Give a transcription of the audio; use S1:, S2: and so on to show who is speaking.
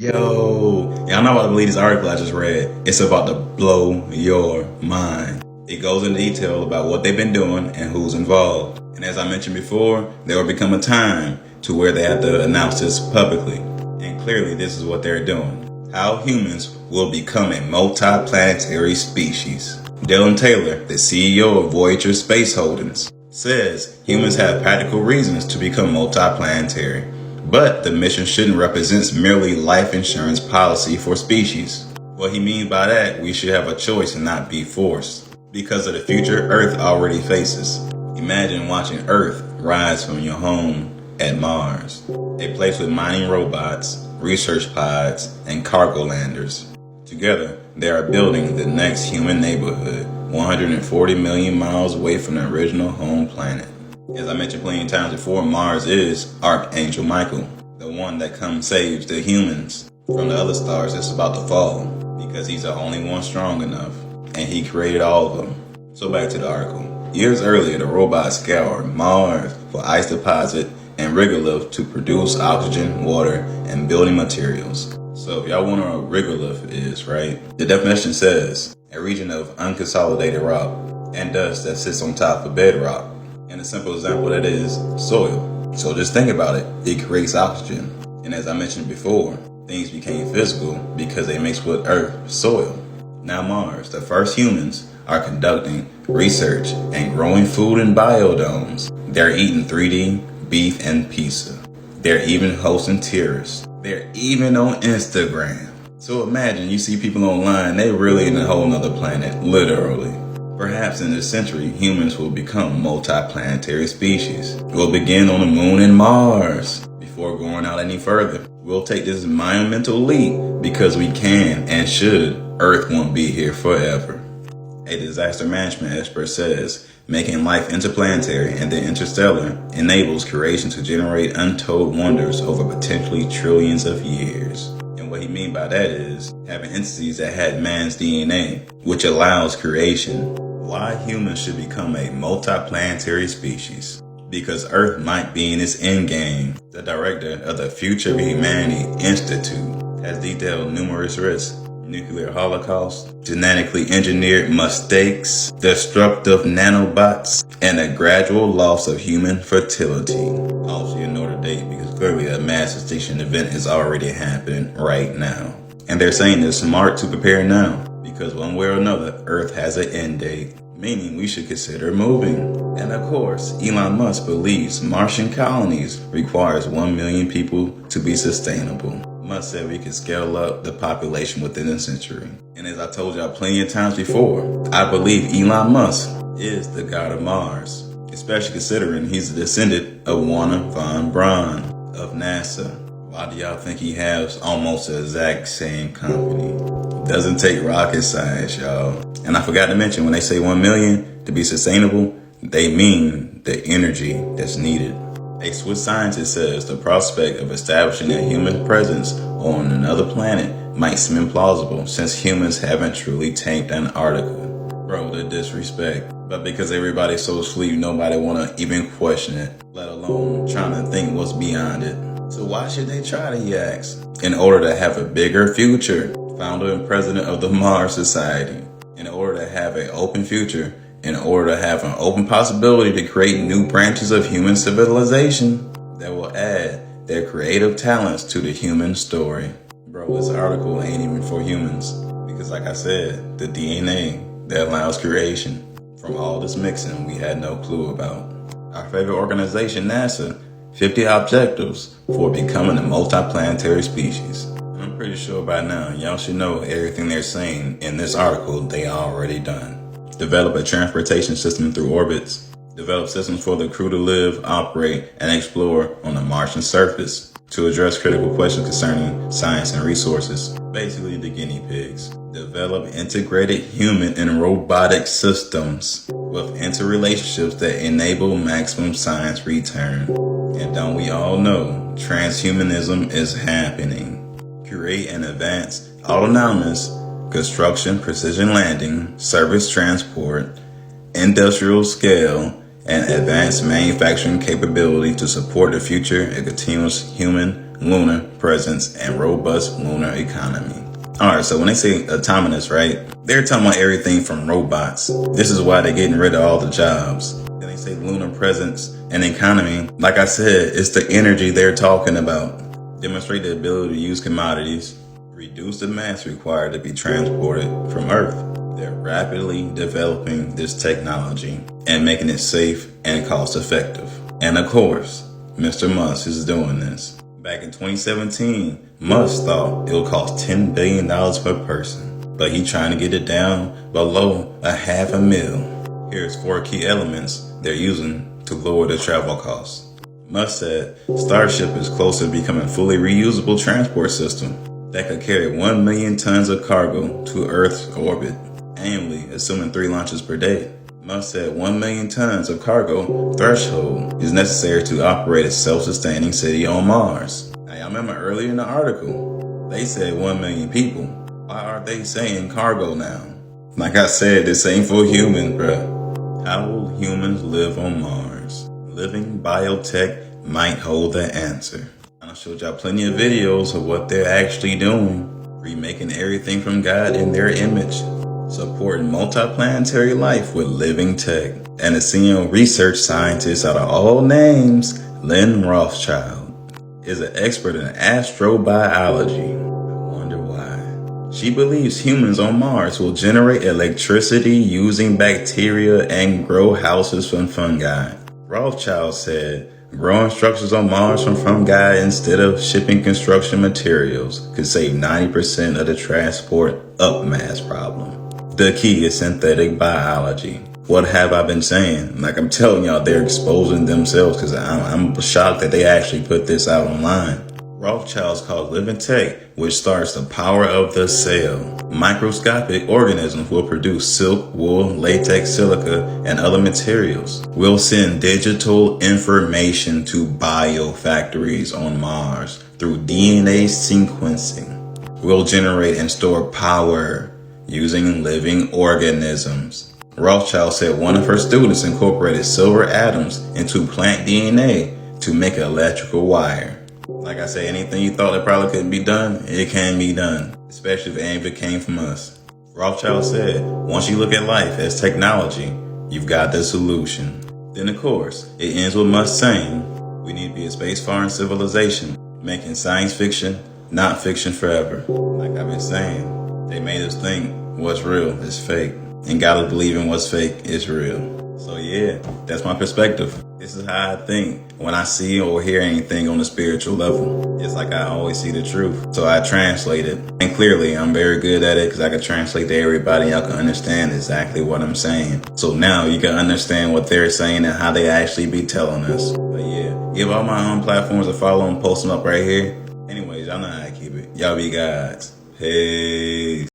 S1: Yo, y'all know about to believe this article I just read. It's about to blow your mind. It goes into detail about what they've been doing and who's involved. And as I mentioned before, there will become a time to where they have to announce this publicly. And clearly this is what they're doing. How humans will become a multi-planetary species. Dylan Taylor, the CEO of Voyager Space Holdings, says humans have practical reasons to become multi-planetary. But the mission shouldn't represent merely life insurance policy for species. What he means by that, we should have a choice and not be forced. Because of the future Earth already faces. Imagine watching Earth rise from your home at Mars, a place with mining robots, research pods, and cargo landers. Together, they are building the next human neighborhood, 140 million miles away from the original home planet. As I mentioned plenty of times before, Mars is Archangel Michael, the one that comes saves the humans from the other stars that's about to fall, because he's the only one strong enough, and he created all of them. So back to the article. Years earlier, the robots scoured Mars for ice deposit and regolith to produce oxygen, water, and building materials. So if y'all wonder what regolith is, right? The definition says, a region of unconsolidated rock and dust that sits on top of bedrock. And a simple example that is soil. So just think about it. It creates oxygen. And as I mentioned before, things became physical because they mixed with earth, soil. Now Mars, the first humans, are conducting research and growing food in biodomes. They're eating 3D, beef, and pizza. They're even hosting tourists. They're even on Instagram. So imagine you see people online, they really in a whole nother planet, literally. Perhaps in this century, humans will become multi-planetary species. We'll begin on the moon and Mars. Before going out any further, we'll take this monumental leap because we can and should. Earth won't be here forever. A disaster management expert says, making life interplanetary and then interstellar enables creation to generate untold wonders over potentially trillions of years. And what he means by that is having entities that had man's DNA, which allows creation. Why humans should become a multi-planetary species? Because Earth might be in its endgame. The director of the Future of Humanity Institute has detailed numerous risks. Nuclear holocaust, genetically engineered mistakes, destructive nanobots, and a gradual loss of human fertility. Also, you know the date because clearly a mass extinction event is already happening right now. And they're saying it's smart to prepare now because one way or another, Earth has an end date, meaning we should consider moving. And of course, Elon Musk believes Martian colonies requires 1 million people to be sustainable. Musk said we could scale up the population within a century. And as I told y'all plenty of times before, I believe Elon Musk is the god of Mars, especially considering he's a descendant of Wernher von Braun of NASA. Why do y'all think he has almost the exact same company? Doesn't take rocket science, y'all. And I forgot to mention, when they say 1 million to be sustainable, they mean the energy that's needed. A Swiss scientist says the prospect of establishing a human presence on another planet might seem implausible since humans haven't truly tamed Antarctica. Bro, the disrespect. But because everybody's so asleep, nobody want to even question it, let alone trying to think what's beyond it. So why should they try to, he asks? In order to have a bigger future. Founder and president of the Mars Society. In order to have an open future. In order to have an open possibility to create new branches of human civilization that will add their creative talents to the human story. Bro, this article ain't even for humans. Because like I said, the DNA that allows creation. From all this mixing we had no clue about. Our favorite organization, NASA, 50 objectives for becoming a multi-planetary species. I'm pretty sure by now y'all should know everything they're saying in this article they already done. Develop a transportation system through orbits. Develop systems for the crew to live, operate, and explore on the Martian surface. To address critical questions concerning science and resources. Basically the guinea pigs. Develop integrated human and robotic systems with interrelationships that enable maximum science return. And don't we all know, transhumanism is happening. Create an advanced, autonomous, construction, precision landing, service transport, industrial scale, and advanced manufacturing capability to support the future of continuous human lunar presence, and robust lunar economy. Alright, so when they say autonomous, right, they're talking about everything from robots. This is why they're getting rid of all the jobs. Then they say lunar presence and economy. Like I said, it's the energy they're talking about. Demonstrate the ability to use commodities, reduce the mass required to be transported from Earth. They're rapidly developing this technology and making it safe and cost effective. And of course, Mr. Musk is doing this. Back in 2017, Musk thought it would cost $10 billion per person, but he's trying to get it down below $500,000. Here's 4 key elements they're using to lower the travel costs. Musk said Starship is close to becoming a fully reusable transport system that could carry 1 million tons of cargo to Earth's orbit annually, assuming 3 launches per day. Musk said 1 million tons of cargo threshold is necessary to operate a self-sustaining city on Mars. Now, y'all remember earlier in the article, they said 1 million people. Why are they saying cargo now? Like I said, this ain't for humans, bruh. How will humans live on Mars? Living biotech might hold the answer. I showed y'all plenty of videos of what they're actually doing, remaking everything from God in their image, supporting multiplanetary life with living tech, and a senior research scientist out of all names, Lynn Rothschild, is an expert in astrobiology. I wonder why. She believes humans on Mars will generate electricity using bacteria and grow houses from fungi. Rothschild said growing structures on Mars from fungi instead of shipping construction materials could save 90% of the transport up mass problem. The key is synthetic biology. What have I been saying? Like I'm telling y'all, they're exposing themselves because I'm shocked that they actually put this out online. Rothschild's called living tech, which starts the power of the cell. Microscopic organisms will produce silk, wool, latex, silica, and other materials. We'll send digital information to biofactories on Mars through DNA sequencing. We'll generate and store power using living organisms. Rothschild said one of her students incorporated silver atoms into plant DNA to make an electrical wire. Like I say, anything you thought that probably couldn't be done, it can be done, especially if any of it came from us. Rothschild said, once you look at life as technology, you've got the solution. Then of course, it ends with Musk saying, we need to be a space-faring civilization, making science fiction, not fiction forever. Like I've been saying, they made us think what's real is fake, and gotta believe in what's fake is real. So yeah, that's my perspective. This is how I think when I see or hear anything on the spiritual level. It's like I always see the truth, so I translate it. And clearly, I'm very good at it because I can translate to everybody. Y'all can understand exactly what I'm saying. So now you can understand what they're saying and how they actually be telling us. But yeah, give all my own platforms a follow and post them up right here. Anyways, y'all know how I keep it. Y'all be gods. Hey.